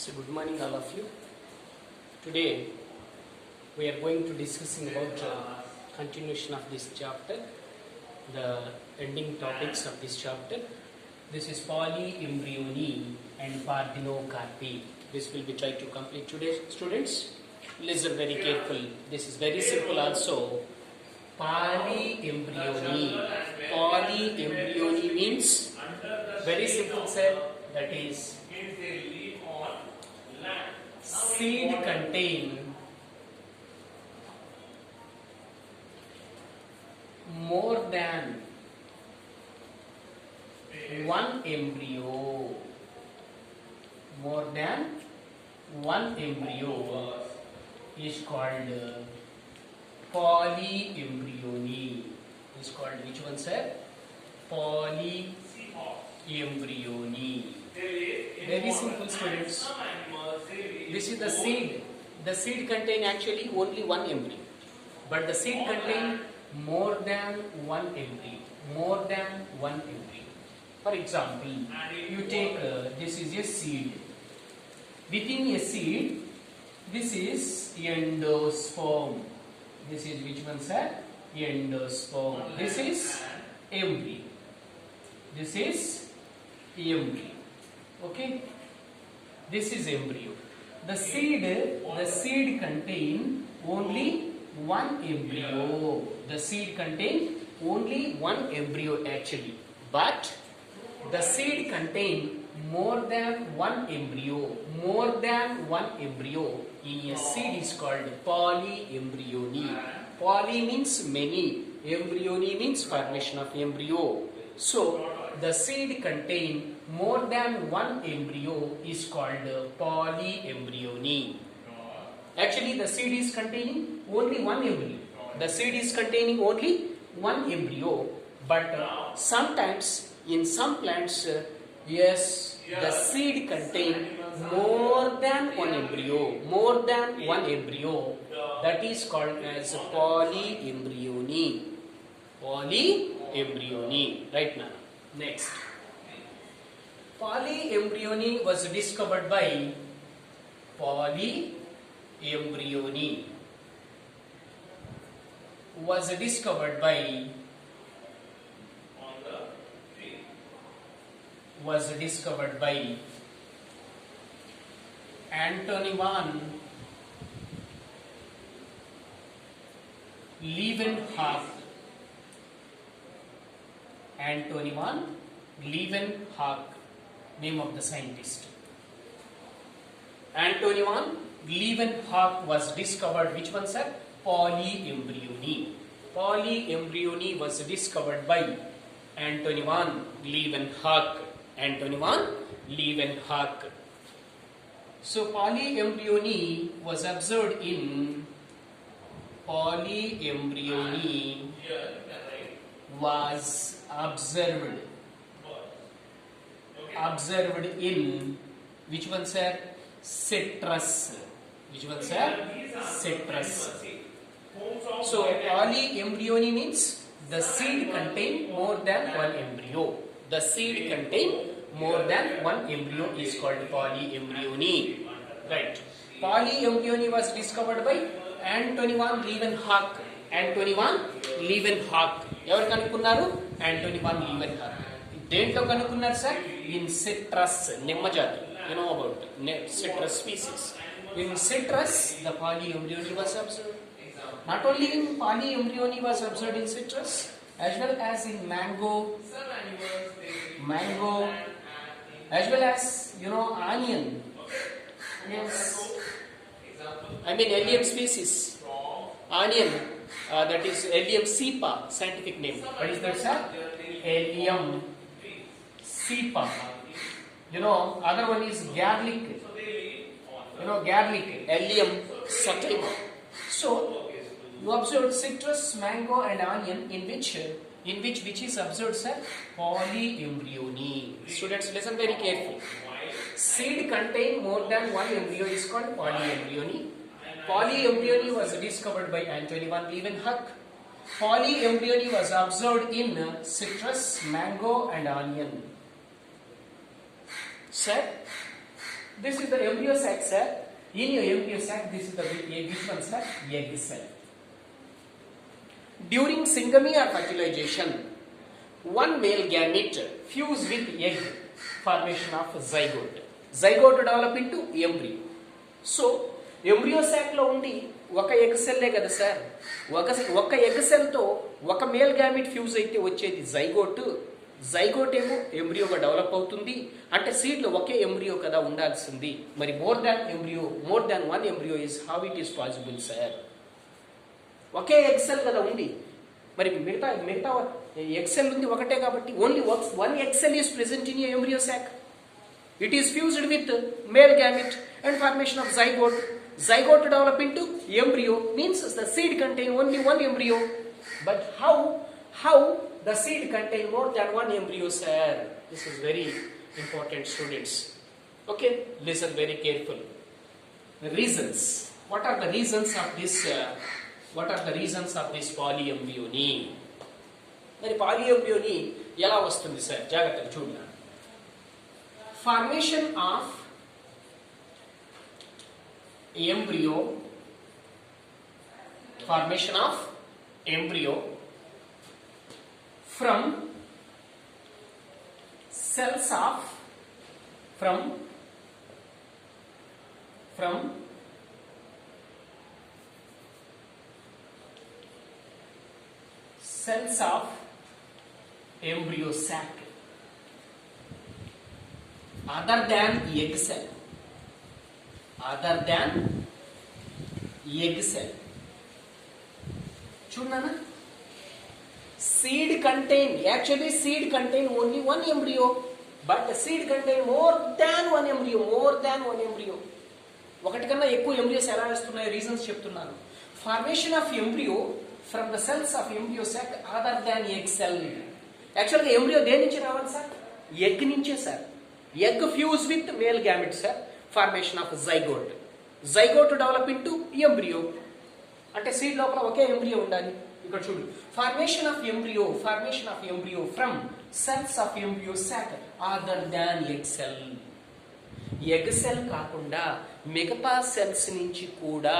So good morning all of you. Today we are going to discussing about continuation of this chapter, the ending topics of this chapter. This is polyembryony and parthenocarpy. This will be tried to complete today, students. Listen very carefully. This is very simple also. Polyembryony. Polyembryony means very simple sir. That is seed contain more than one embryo. More than one embryo is called polyembryony. Is called which one, sir? Polyembryony. Very simple, students. This is the seed. The seed contain actually only one embryo, but the seed contain more than one embryo. More than one embryo. For example, you take this is a seed. Within a seed, this is endosperm. This is which one, sir? Endosperm. This is embryo. This is embryo. Okay. This is embryo. The seed contain only one embryo. The seed contain only one embryo actually, but the seed contain more than one embryo. More than one embryo in a seed is called polyembryony. Poly means many. Embryony means formation of embryo. So the seed contain more than one embryo is called polyembryony. Actually, the seed is containing only one embryo. The seed is containing only one embryo, but sometimes in some plants, yes, the seed contain more than one embryo. More than one embryo. That is called as polyembryony. Polyembryony. Right now. Next. Polyembryony was discovered by polyembryony was discovered by Anthony van Leeuwenhoek. Anthony van Leeuwenhoek, name of the scientist. Anthony van Leeuwenhoek was discovered, which one, sir? Polyembryony. Polyembryony was discovered by Anthony van Leeuwenhoek. Anthony van Leeuwenhoek. So polyembryony was observed in observed in which one, sir? Citrus. Which one, sir? Citrus. So polyembryony means the seed contain more than one embryo. The seed contain more than one embryo is called polyembryony. Right. Polyembryony was discovered by Anthony van Leeuwenhoek. Anthony van Leeuwenhoek. ఎవరు కనుక్కున్నారు? Anthony van Leeuwenhoek. దేంట్లో కనుక్కున్నారు sir? In citrus, నిమ్మ జాతి. You know about citrus species. In citrus, the polyembryony was observed. Not only in polyembryony was observed in citrus, as well as in mango, as well as onion. Yes. I mean Allium species. Onion, that is Allium cepa, scientific name. What is that, sir? Allium cepa. Other one is garlic. Garlic, Allium sativa. So you observed citrus, mango, and onion in which is observed, sir? Polyembryony. Students, listen very carefully. Seed contain more than one embryo is called polyembryony. Polyembryony was discovered by Anthony van Leeuwenhoek. Polyembryony was observed in citrus, mango, and onion. Sir, This is the embryo sac, sir. In your embryo sac, this is the which one, sir? Egg cell. During syngamy or fertilization, one male gamete fuse with egg, formation of zygote. Zygote develop into embryo. So, embryo sac లో ఉండి ఒక egg సెల్లే కదా sir, ఒక egg సెల్తో ఒక male gamete fuse అయితే వచ్చేది zygote. Zygote ఏమో ఎంబ్రియోగా డెవలప్ అవుతుంది. అంటే సీడ్లో ఒకే ఎంబ్రియో కదా ఉండాల్సింది. మరి more than one embryo is how it is possible sir? Okay egg cell కదా ఉంది. మరి మిగతా ఎగ్ సెల్ ఉంది ఒకటే కాబట్టి only one egg cell is present in embryo sock. It is fused with male gamete and formation of zygote. Zygote develop into embryo, means the seed contain only one embryo. But how the seed contain more than one embryo, sir? This is very important, students. Okay, listen very carefully. The reasons. What are the reasons of this? What are the reasons of this polyembryony? మరి polyembryony ఎలా వస్తుంది sir? జాగ్రత్తగా చూడండి. Formation of embryo from cells of embryo sac other than egg cell. చూడనా? Seed contain only one embryo, but the seed contain more than one embryo. ఒకటి కన్నా ఎక్కువ embryos ఎలా వస్తున్నాయో రీజన్స్ చెప్తున్నాను. Formation of embryo from the cells of embryo sac other than egg cell. యాక్చువల్గా embryo దేని నుంచి రావాలి సార్? ఎగ్ నుంచే sir. Egg fuse with male gamete sir, formation of zygote develop into embryo. అంటే seed లోపల ఒకే embryo ఉండాలి. ఇక్కడ చూడు, formation of embryo from cells of embryo sac other than egg cell. Egg cell కాకుండా మిగతా cells నుంచి కూడా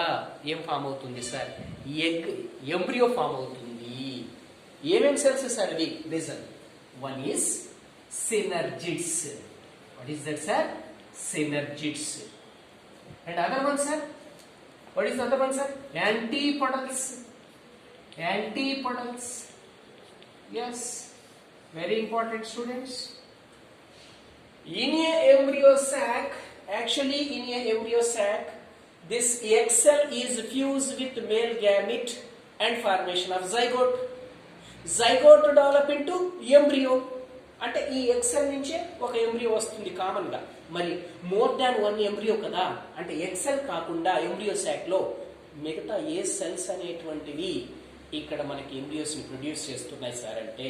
ఏం ఫామ్ అవుతుంది సార్? ఎంబ్రియో ఫామ్ అవుతుంది. ఏమేం సెల్స్ సార్ అవి? Listen. One is synergids. What is that, sir? Synergids. And other one, sir? What is the other one, sir? Antipodals. Yes, very important, students. In a embryo sac, this egg cell is fused with male gamete and formation of zygote. Zygote develop into embryo. అంటే ఈ egg cell నుంచే ఒక embryo వస్తుంది common గా. మరి more than one embryo కదా, అంటే egg cell కాకుండా ఎంబ్రియో సాక్ లో మిగతా ఏ సెల్స్ అనేటువంటివి ఇక్కడ మనకి ఎంబ్రియోస్ ని ప్రొడ్యూస్ చేస్తున్నాయి సార్ అంటే?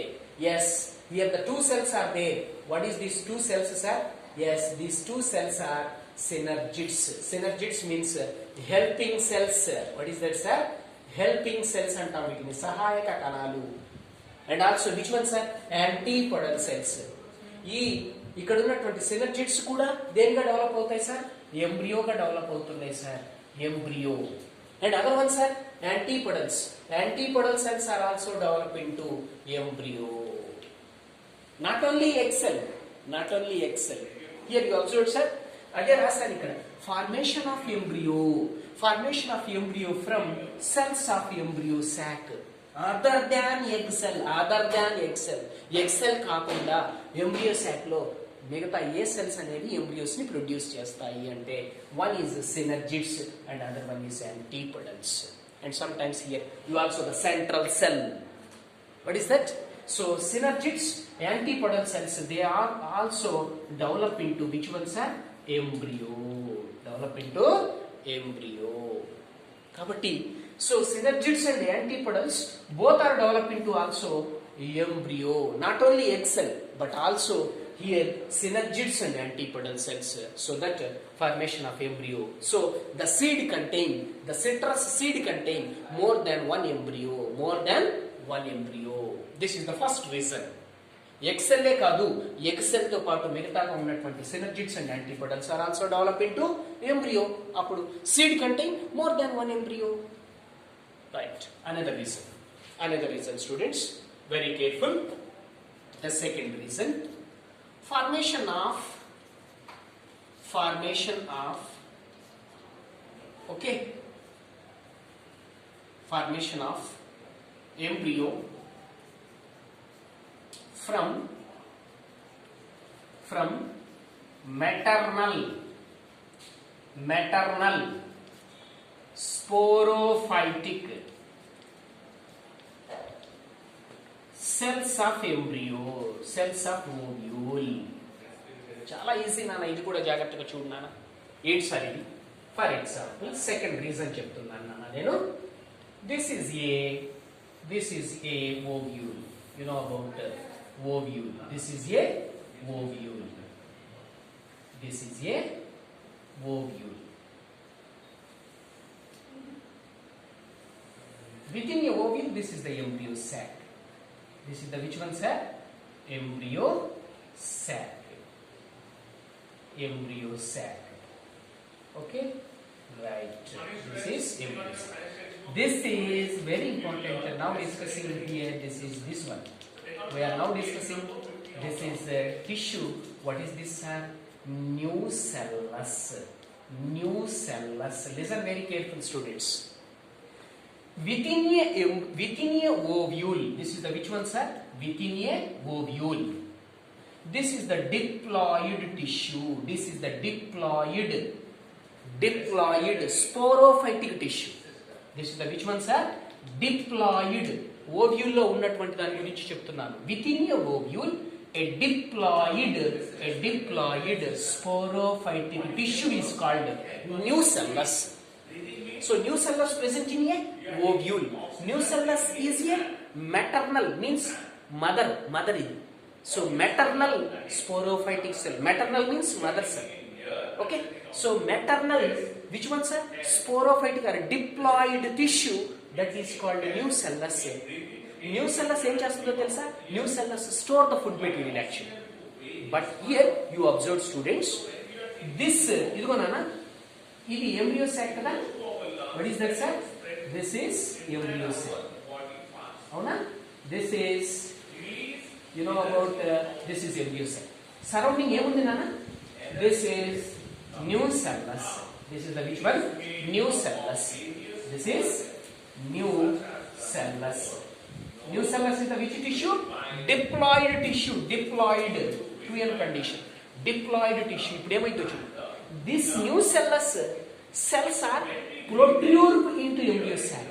Yes, here the two cells are there. What is these two cells sir? Yes, these two cells are synergids. Synergids means helping cells. What is that, sir? Helping cells అంటాం వీటిని, సహాయక కణాలు. And also which one sir? Antipodal cells. ఈ ఇక్కడ ఉన్నటువంటి synergids కూడా దేనిగా develop అవుతాయి సార్? ఎంబ్రియోగా డెవలప్ అవుతున్నాయి sir, embryo. And other one sir? Antipodal cells are also develop into embryo. Not only egg cell. Here you observe sir, అదే రాశాను ఇక్కడ. Formation of embryo from cells of embryo sac other than egg cell. Egg cell కాకుండా embryo sac లో మిగతా ఏ cells అనేవి embryos ని produce చేస్తాయి అంటే? One is synergids and other one is antipodals. And some times here you also the central cell. What is that? So synergids, antipodal cells, they are also develop into which one sir? Embryo. కాబట్టి so synergids and antipodals both are developing to also embryo, not only egg cell but also here synergids and antipodal cells, so that formation of embryo. So the citrus seed contain more than one embryo. This is the first reason. ఎక్సెల్లే కాదు, ఎక్సెల్తో పాటు మిగతాగా ఉన్నటువంటి synergids and antibodies are also develop into embryo. అప్పుడు seed contain more than one embryo. Right. Another reason students, very careful. The second reason, formation of embryo from maternal sporophytic cells of embryo, cells of ovule. చాలా easy నాన్న, ఇది కూడా జాగ్రత్తగా చూడు నాన్న. ఏంటి sir ఇది? ఫర్ ఎగ్జాంపుల్ సెకండ్ రీజన్ చెప్తున్నాను నాన్న నేను. This is a ovule. You know about ovule. This is a ovule. Within a ovule, this is the embryo sac. This is the which one sac? Embryo sac. Okay, right. This is embryo sac. This is very important. Now discussing here, this one. We are now discussing. This is tissue. What is this? Nucellus. Listen very careful, students. Within a ovule, this is the which one, sir? Within a ovule, this is the diploid tissue. This is the diploid sporophytic tissue. This is the which one, sir? Diploid. Ovule లో ఉన్నటువంటి దాని గురించి చెప్తున్నాను. Within a ovule, a diploid sporophytic tissue is called nucellus. So nucellus present in a ovule. Nucellus is a maternal, means mother ఇది. So maternal sporophytic cell. Maternal means mother cell. Okay. So maternal, which one, sir? Sporophytic or diploid tissue, that is called nucellus. Nucellus ఏం చేస్తుందో తెలుసా? Nucellus store the food material actually. But here you observe, students, this ఇదిగో నాన్న, ఇది embryo sac కదా. What is that, sir? This is embryo sac. అవునా? This is, you know about this is embryo sac. Surrounding ఏముంది నాన్న? This is nucellus. This is the which one? Nucellus. This is nucellus. Nucellus is the which tissue? Diploid tissue. Diploid. 2n condition. Diploid tissue. ఇప్పుడు ఏమైందో చూడు. This nucellus cells are protrude into embryo sac.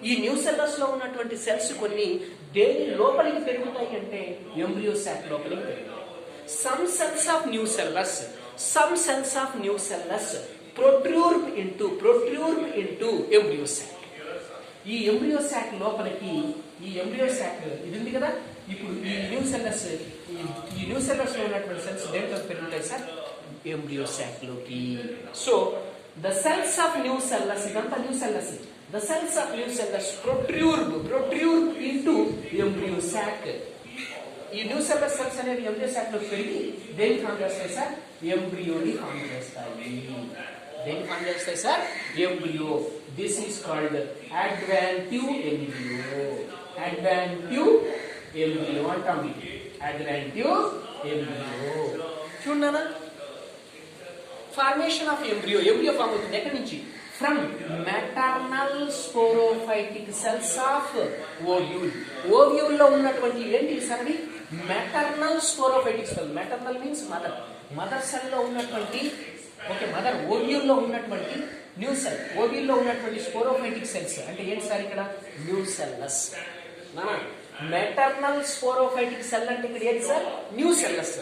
ఈ న్యూసెల్లస్ లో ఉన్నటువంటి cells కొన్ని దేని లోపలికి పెరుగుతాయి అంటే ఎంబ్రియో సాక్ లోపలికి పెరుగుతాయి. Some cells of new cellus protrude into embryo sac. ఈ ఎంబ్రియో సాక్ లోపలికి, ఈ ఎంబ్రియో సాక్ ఇది ఉంది కదా, ఇప్పుడు ఈ న్యూసెల్లస్ లో ఉన్నటువంటి సెల్స్ దేంట్లో పెరుగుతాయి సార్? ఎంబ్రియో సాక్ లోకి. So the cells of new cellus, ఇదంతా new cells. The cells of new cellus protrude into embryo sac. ఈ న్యూ సెల్లస్ సెల్స్ అనేవి ఎంబ్రియో సాక్ లో పెరిగి దేన్ని ఫామ్ చేస్తాయి సార్? ఎంబ్రియోని ఫామ్ చేస్తాయి. దేన్ని ఫామ్ చేస్తాయి sir? Embryo. This is called adventive embryo. అంటాం. Adventive embryo. చూడనా, ఫార్మేషన్ ఆఫ్ ఎంబ్రియో ఫామ్ అవుతుంది ఎక్కడి నుంచి? From maternal sporophytic cells of ovule. Ovule లో ఉన్నటువంటి ఏంటి sir? maternal sporophytic cell. maternal means mother cell లో ఉన్నటువంటి, ఓకే, మదర్ ovule లో ఉన్నటువంటి న్యూ సెల్. ovule లో ఉన్నటువంటి స్పోరోఫైటిక్ సెల్స్ అంటే ఏంటి సార్? ఇక్కడ న్యూసెల్లస్. maternal sporophytic cell అంటే ఇక్కడ ఏంటి సార్? న్యూసెల్లస్.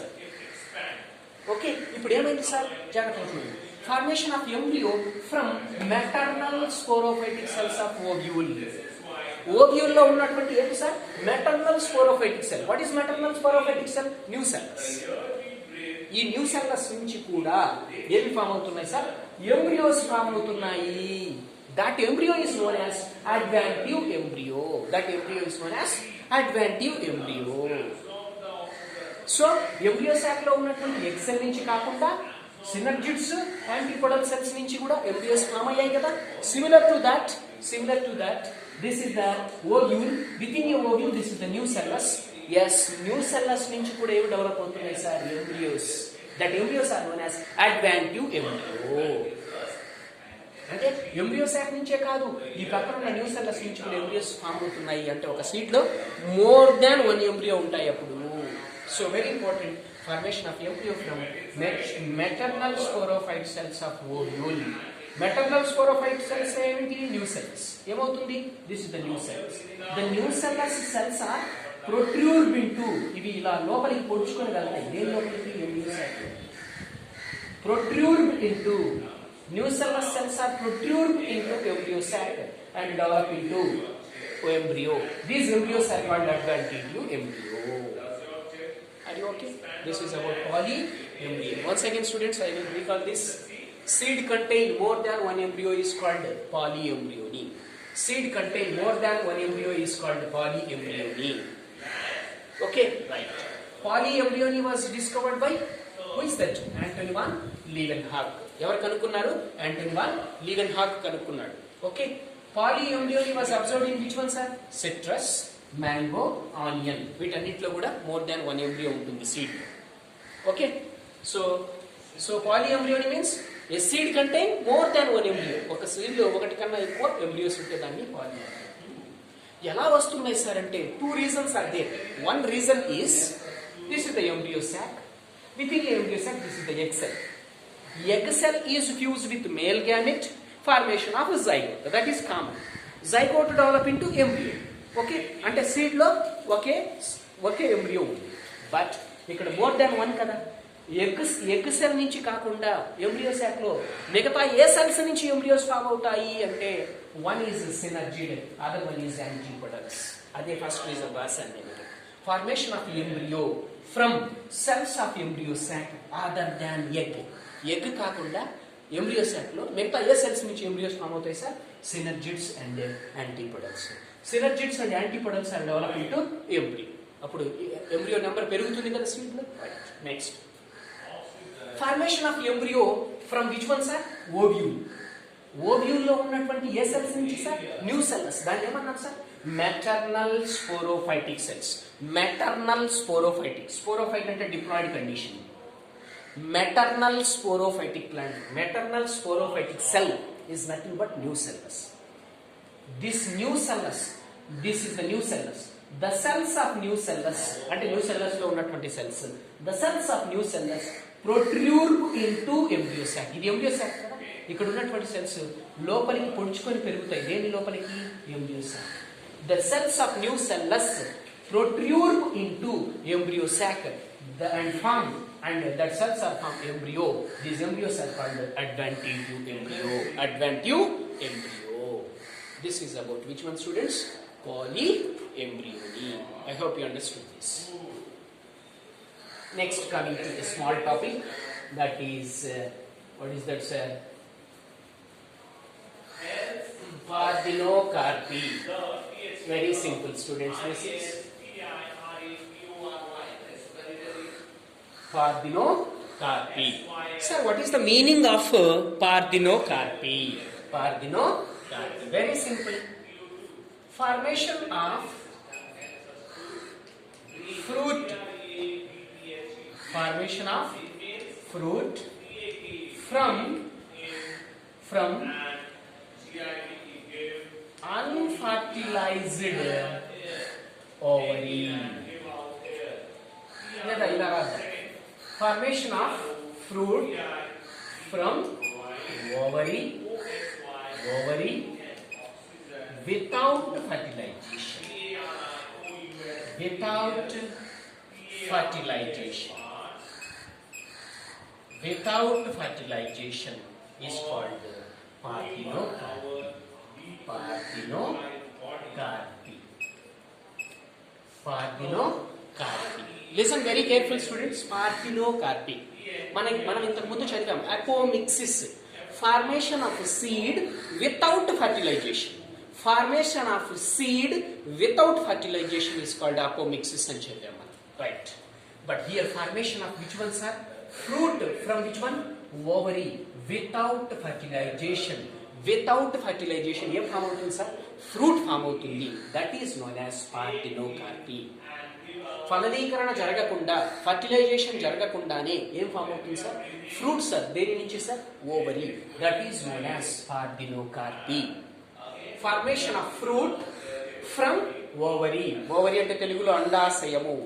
ఓకే, ఇప్పుడు ఏమైంది సార్? జాగ్రత్తగా చూడండి. Formation of embryo from maternal sporophytic cells of ovule. Ovule లో ఉన్నటువంటి ఏంటి sir? maternal sporophytic cell. What is maternal sporophytic cell? nucellus. ఈ న్యూసెల్లస్ నుంచి కూడా ఏమి ఫామ్ అవుతున్నాయి సార్? ఎంబ్రియోస్ ఫామ్ అవుతున్నాయి. That embryo is known as advantive embryo. So embryo sac లో ఉన్నటువంటి ఎగ్ సెల్ నుంచి కాకుండా సినర్జిడ్స్ యాంటీపోడల్ సెల్స్ నుంచి కూడా ఎంబ్రియోస్ ఫామ్ అయ్యాయి కదా. Similar to that this is the ovule. Within a ovule this is the nucellus. Yes, nucellus నుంచి కూడా ఏమి డెవలప్ అవుతున్నాయి sir? Embryos. That embryos are known as adventive embryo. అంటే embryo sac నుంచే కాదు, ఈ పక్కన ఉన్న న్యూ సెల్లస్ నుంచి కూడా ఎంబ్రియోస్ ఫామ్ అవుతున్నాయి. అంటే ఒక సీడ్ లో మోర్ దాన్ వన్ ఎంబ్రియో ఉంటాయి అప్పుడు. So very important, formation of embryo from maternal sporophyte cells of ovule. Maternal sporophyte cells ఏమిటి? Nucellus. ఏమవుతుంది? This is the nucellus. The nucellus are protrude into, ఇవి ఇలా లోపలికి పొడుచుకొని వెళ్తాయి. దేని లోపలికి? Embryo sac. protrude into, new cells are protrude into embryo sac and develop into embryo. These embryos are called adventitive embryo. Are you okay? This is about polyembryo. Once again students, I will recall this. Seed contain more than one embryo is called polyembryony. Seed contain more than one embryo is called polyembryony. Okay, right. Polyembryony was discovered by, who is that? Anton van Leeuwenhoek. ఎవరు కనుక్కున్నారు? Anton van Leeuwenhoek కనుక్కున్నాడు. Okay, polyembryony was observed in which one sir? Citrus, mango, onion. వీటన్నిటిలో కూడా more than one embryo ఉంటుంది seed. Okay, so polyembryony means a seed contain more than one embryo. ఒక seed లో ఒకటి కన్నా ఎక్కువ embryos ఉంటే దాన్ని పాలీఎంబ్రియో. ఎలా వస్తున్నాయి సార్ అంటే, two reasons are there. One reason is this is the embryo sac. Within embryo sac this is the egg cell. Egg cell is fused with male gamete, formation of zygote. That is common. Zygote develop into embryo. Okay, అంటే seed లో ఒకే embryo ఉంది. But ఇక్కడ more than one కదా. Egg cell నుంచి కాకుండా embryo sac లో మిగతా ఏ సెల్స్ నుంచి ఎంబ్రియోస్ ఫామ్ అవుతాయి అంటే, one is synergid, other one is antipodals. అదే ఫస్ట్ రీజన్ రాశాను నేను. Formation of embryo from cells of embryo sac other than egg. Egg కాకుండా ఎంబ్రియో సాక్ లో మిగతా ఏ సెల్స్ నుంచి ఎంబ్రియోస్ ఫామ్ అవుతాయి sir? Synergids and antipodals. సినర్జిడ్స్ and antipodals are develop into embryo. అప్పుడు ఎంబ్రియో నెంబర్ పెరుగుతుంది కదా సీడ్ లో. Next, formation of embryo from which one sir? Ovule. Ovule లో ఉన్నటువంటి ఏ సెల్స్ నుంచి సార్? Nucellus. దాన్ని ఏమన్నాం sir? Maternal sporophytic cells. Maternal sporophytic. Sporophyte అంటే diploid condition. Maternal sporophytic plant. Maternal sporophytic cell is nothing but new cellus. This new cellus, this is the new cellus. The cells of new cellus, అంటే new cellus లో ఉన్నటువంటి cells, the cells of new cellus protrude into embryo sac. ఇది embryo sac కదా. ఇక్కడ ఉన్నటువంటి cells లోపలికి పొడుచుకొని పెరుగుతాయి. దేని లోపలికి? embryo sac. The cells of new cellus protrude into embryo sac and form, and that cells are from embryo. These embryos are called adventitive embryo. Adventitive embryo. This is about which one, students? Polyembryony. I hope you understood this. Next, coming to a small topic, that is what is that, sir? Parthenocarpy. Very simple, students. This is parthenocarpy. Sir, what is the meaning of parthenocarpy? Parthenocarpy. Very simple. Formation of fruit. Formation of fruit from unfertilized ovary. Formation of fruit from ovary without fertilization. Without fertilization is called parthenocarpy. Listen very careful, students. Parthenocarpy. మనం ఇంతకు ముందు చదివాం apomixis. Formation of seed without fertilization. Formation of seed without fertilization is called apomixis అని చదివాం మనం. Right. But here formation of which one, sir? Fruit from which one? Ovary. Without fertilization. Without fertilization ఏం form అవుతుంది sir? Fruit form అవుతుంది. That is known as parthenocarpy. ఫలదీకరణ జరగకుండా, fertilization జరగకుండానే ఏం form అవుతుంది సార్? Fruit sir. దేని నుంచి sir? Ovary. That is known as parthenocarpy. Formation of fruit from ovary. Ovary అంటే తెలుగులో అండాశయము.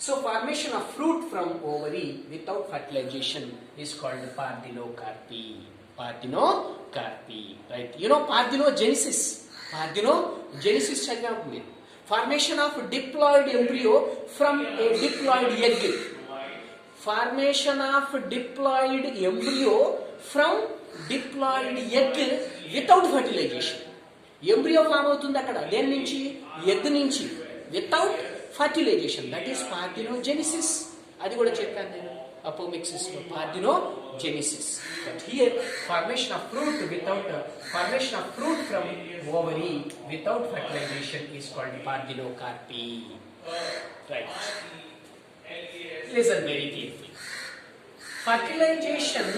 So formation of fruit from ovary without fertilization is called parthenocarpy. Parthenocarpy, right? You know parthenogenesis. Parthenogenesis chadam me. Formation of diploid embryo from a diploid egg. Formation of diploid embryo from diploid egg without fertilization. Embryo form అవుతుంది అక్కడ దేని నుంచి? Egg నుంచి. Without fertilization, that is parthenogenesis. అది కూడా చెప్పాను నేను apomixis లో parthenogenesis. But here formation of fruit from ovary without fertilization is called parthenocarpy. Right. Listen very carefully. Fertilization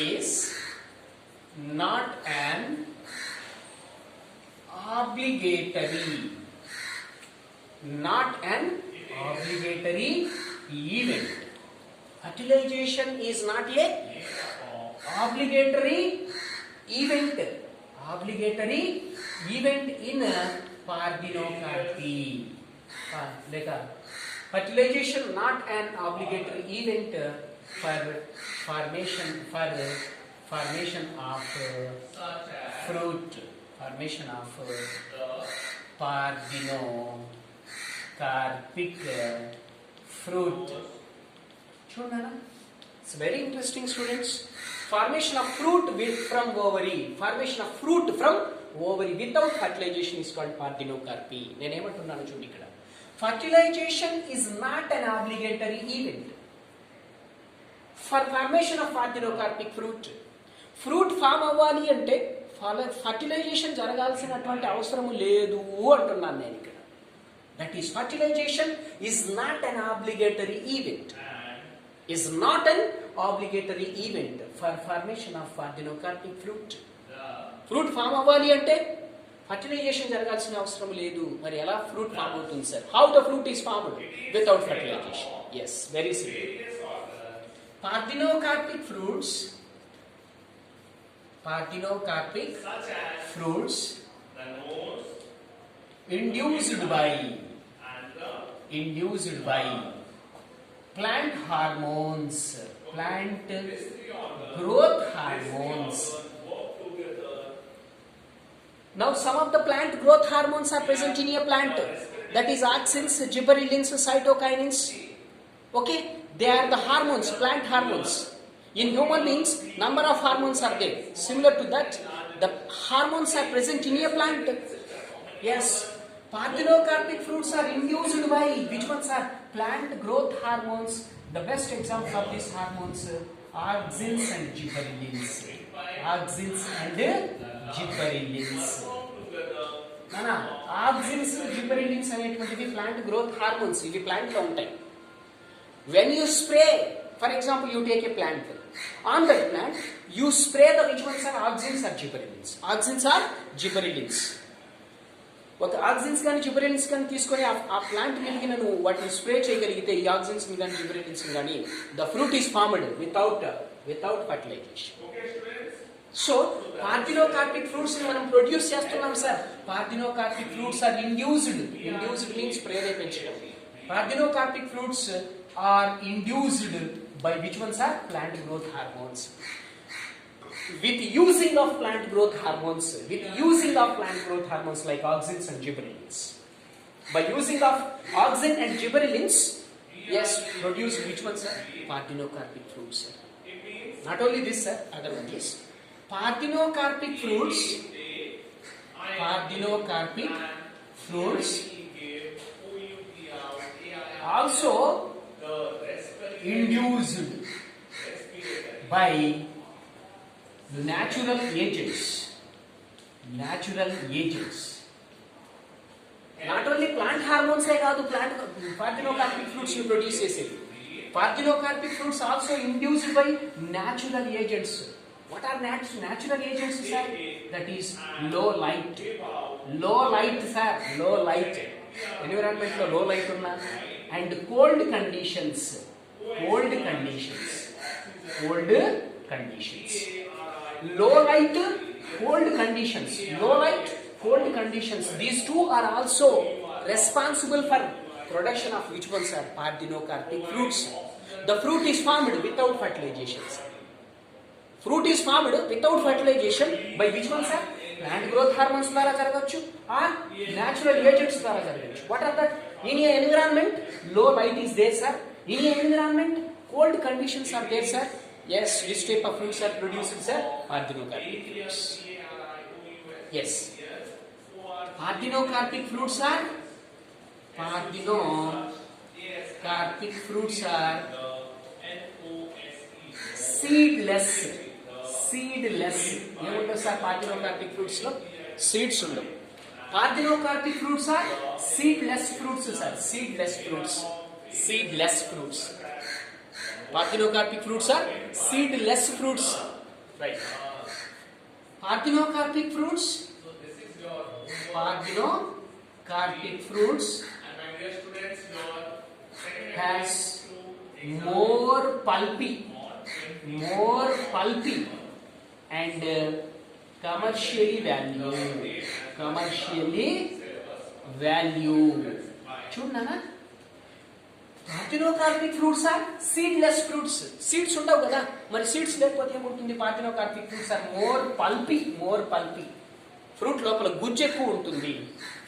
is not an obligatory event. Fertilization is not a obligatory event in parthenocarpy. Fertilization not an obligatory event for formation of fruit. Formation of parthenocarpic fruit. Chudana, it's very interesting, students. Formation of fruit from ovary. Formation of fruit from ovary without fertilization is called parthenocarpy. నేను ఏమంటున్నాను చూడండి ఇక్కడ. Fertilization is not an obligatory event for formation of parthenocarpic fruit. Fruit form అవ్వాలి అంటే fertilisation జరగాల్సినటువంటి అవసరం లేదు అంటున్నాను నేను ఇక్కడ. That is fertilization is not an obligatory event for formation of parthenocarpic fruit. Fruit form అవ్వాలి అంటే ఫర్టిలైజేషన్ జరగాల్సిన అవసరం లేదు. మరి ఎలా ఫ్రూట్ ఫామ్ అవుతుంది sir? How the fruit is formed without fertilization? Yes, very simple. Parthenocarpic fruits induced by plant hormones, plant growth hormones. Now some of the plant growth hormones are present in a plant, that is auxins, gibberellins, cytokinins. Okay, they are the hormones, plant hormones. In human beings, number of hormones are there. Similar to that, the hormones are present in a plant. Yes, parthenocarpic fruits are induced by which ones are plant growth hormones. The best example of these hormones are auxins and gibberellins. Auxins and gibberellins. Auxins, gibberellins అనేటువంటివి plant growth hormones. ఇవి plant లో ఉంటాయి. When you spray, for example, you take a plant. On that plant, you spray the which ones are auxins or gibberellins. Auxins or gibberellins. ఒక auxins కానీ gibberellins కానీ తీసుకొని ఆ plant మీదకి నేను వాటిని స్ప్రే చేయగలిగితే ఈ ఆక్సిన్స్ కానీ జిబరెలిన్స్ కానీ the fruit is formed without fertilization. So parthenocarpic fruits ని మనం ప్రొడ్యూస్ చేస్తున్నాం sir. Parthenocarpic fruits are induced means ప్రేరేపించడం. Parthenocarpic fruits are induced by which ones are plant growth hormones. With using of plant growth hormones like auxins and gibberellins. By using of auxin and gibberellins, yes, produce which ones are parthenocarpic fruits. Not only this, sir, other ones. Parthenocarpic fruits also induced by natural agents. హార్మోన్సే కాదు plant parthenocarpic fruits ని produce చేసేది. Parthenocarpic fruits also induced by natural agents. What are natural agents, sir? That is low light. Low light, sir. Low light. Environment lo low light unna and cold conditions. Cold conditions. Cold conditions. Low light, cold conditions. Low light, cold conditions. These two are also responsible for production of which ones are parthenocarpic fruits. The fruit is formed without fertilization. Fruit is formed without fertilization by which ones are plant growth hormones ద్వారా జరగవచ్చు or natural agents ద్వారా జరగవచ్చు. What are that? In a environment low light is there, sir. In a environment cold conditions are there, sir. Yes, which type of fruits are produced, sir? Parthenocarpic fruits. Yes, parthenocarpic fruits are seedless. ఏముండవు sir parthenocarpic fruits లో? Seeds ఉండవు. Parthenocarpic fruits are seedless fruits sir. Seedless fruits. Parthenocarpic fruits are seedless fruits. Right. Parthenocarpic fruits has more pulpy and commercially value. చూడనా? Parthenocarpic fruits are seedless fruits. Seeds ఉండవు కదా, మరి seeds లేకపోతే ఏముంటుంది? Parthenocarpic fruits are more pulpy. Fruit లోపల గుజ్జు ఎక్కువ ఉంటుంది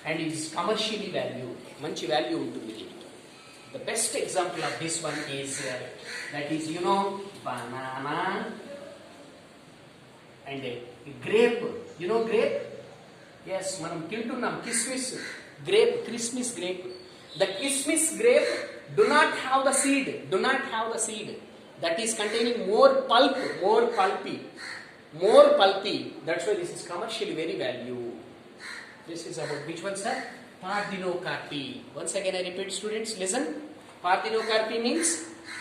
and it is commercially value. మంచి వాల్యూ ఉంటుంది. The best example of this one is that is banana and grape. Grape? Yes, manam tintunnam kismis grape. The kismis grape do not have the seed. That is containing more pulpy. That's why this is commercially very value. This is about which one, sir? Parthenocarpy. Once again I repeat, students, listen. Parthenocarpy means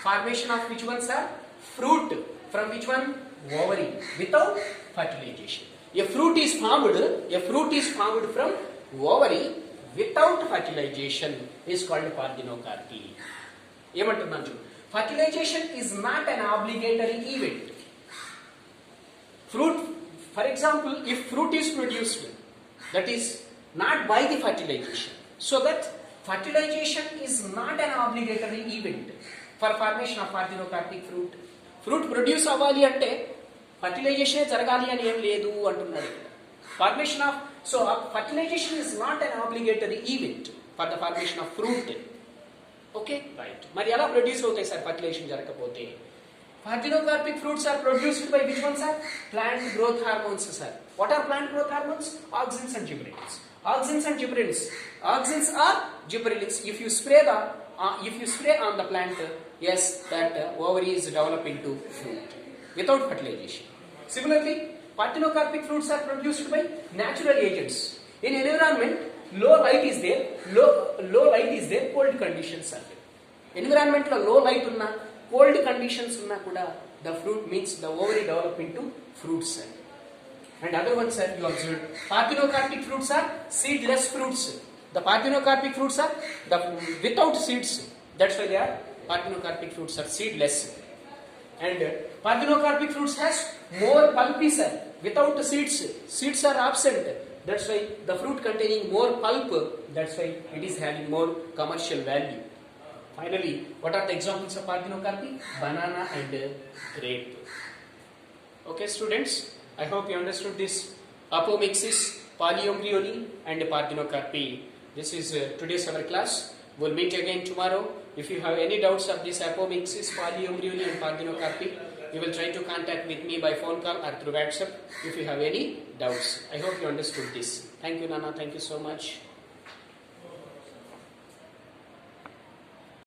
formation of which ones are? Fruit. From which one? Ovary. Without fertilization. A fruit is formed from ovary without fertilization is called parthenocarpy. ఏమంటున్నాను చూడు. Fertilization is not an obligatory event. Fruit, for example, if fruit is produced, that is not by the fertilization. So that fertilization is not an obligatory event for formation of parthenocarpic fruit. Fruit produce అవ్వాలి అంటే fertilization జరగాలి అని ఏం లేదు అంటున్నాడు. Formation of fertilization is not an obligatory event for the formation of fruit. Okay, right. మరి ఎలా produce అవుతాయి సార్ ఫర్టిలైజేషన్ జరగకపోతే? Parthenocarpic fruits are produced by which ones, sir? Plant growth hormones, sir. What are plant growth hormones? Auxins and gibberellins. Auxins are gibberellins. If you spray on the plant, yes, that ovary is developed into fruit without fertilization. Similarly, parthenocarpic fruits are produced by natural agents. In environment, low light is there, cold conditions are there. Environment lo low light unna, cold conditions unna kuda, the fruit means the ovary develop into fruits. And other ones, sir, you observed, parthenocarpic fruits are seedless fruits. The parthenocarpic fruits are without seeds. That's why they are parthenocarpic fruits are seedless. And parthenocarpic fruits has more pulpy, sir, without seeds. Seeds are absent. That's why the fruit containing more pulp. That's why it is having more commercial value. Finally, what are the examples of parthenocarpy? Banana and grape. Okay, students, I hope you understood this apomixis, polyembryony and parthenocarpy. This is today's our class. We'll meet again tomorrow. If you have any doubts of this apomixis, polyembryony and parthenocarpy, you will try to contact with me by phone call or through WhatsApp if you have any doubts. I hope you understood this. Thank you, Nana. Thank you so much.